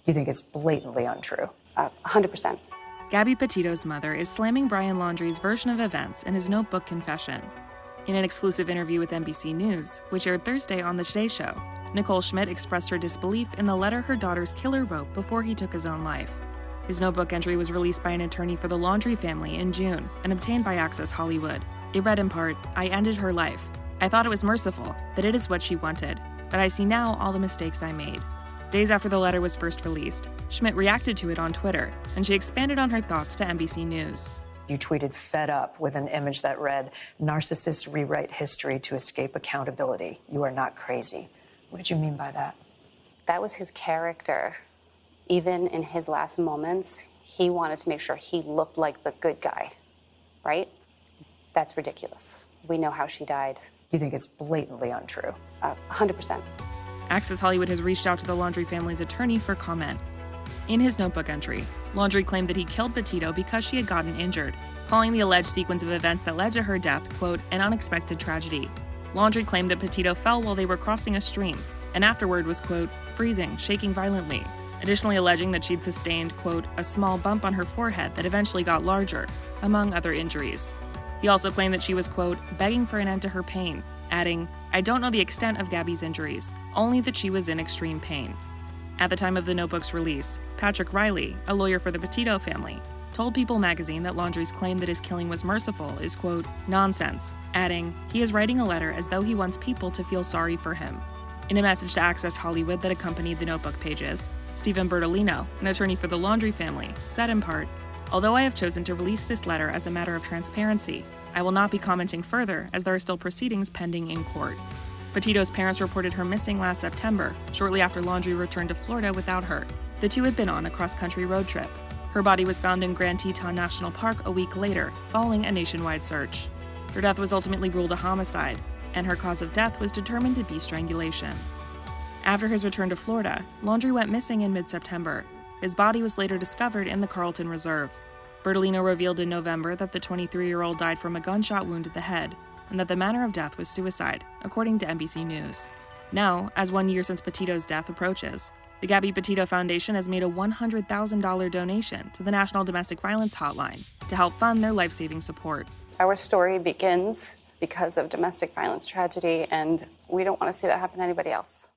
You think it's blatantly untrue? 100%. Gabby Petito's mother is slamming Brian Laundrie's version of events in his notebook confession. In an exclusive interview with NBC News, which aired Thursday on The Today Show, Nichole Schmidt expressed her disbelief in the letter her daughter's killer wrote before he took his own life. His notebook entry was released by an attorney for the Laundrie family in June and obtained by Access Hollywood. It read in part, "I ended her life. I thought it was merciful, that it is what she wanted, but I see now all the mistakes I made." Days after the letter was first released, Schmidt reacted to it on Twitter, and she expanded on her thoughts to NBC News. You tweeted "fed up" with an image that read, "Narcissists rewrite history to escape accountability. You are not crazy." What did you mean by that? That was his character. Even in his last moments, he wanted to make sure he looked like the good guy, right? That's ridiculous. We know how she died. You think it's blatantly untrue? 100%. Access Hollywood has reached out to the Laundrie family's attorney for comment. In his notebook entry, Laundrie claimed that he killed Petito because she had gotten injured, calling the alleged sequence of events that led to her death, quote, "an unexpected tragedy." Laundrie claimed that Petito fell while they were crossing a stream, and afterward was, quote, "freezing, shaking violently," additionally alleging that she'd sustained, quote, "a small bump on her forehead that eventually got larger," among other injuries. He also claimed that she was, quote, "begging for an end to her pain," adding, "I don't know the extent of Gabby's injuries, only that she was in extreme pain." At the time of the notebook's release, Patrick Riley, a lawyer for the Petito family, told People magazine that Laundrie's claim that his killing was merciful is, quote, "nonsense," adding, "he is writing a letter as though he wants people to feel sorry for him." In a message to Access Hollywood that accompanied the notebook pages, Stephen Bertolino, an attorney for the Laundrie family, said in part, "Although I have chosen to release this letter as a matter of transparency, I will not be commenting further as there are still proceedings pending in court." Petito's parents reported her missing last September, shortly after Laundrie returned to Florida without her. The two had been on a cross-country road trip. Her body was found in Grand Teton National Park a week later, following a nationwide search. Her death was ultimately ruled a homicide, and her cause of death was determined to be strangulation. After his return to Florida, Laundrie went missing in mid-September. His body was later discovered in the Carlton Reserve. Bertolino revealed in November that the 23-year-old died from a gunshot wound to the head, and that the manner of death was suicide, according to NBC News. Now, as 1 year since Petito's death approaches, the Gabby Petito Foundation has made a $100,000 donation to the National Domestic Violence Hotline to help fund their life-saving support. Our story begins because of domestic violence tragedy, and we don't want to see that happen to anybody else.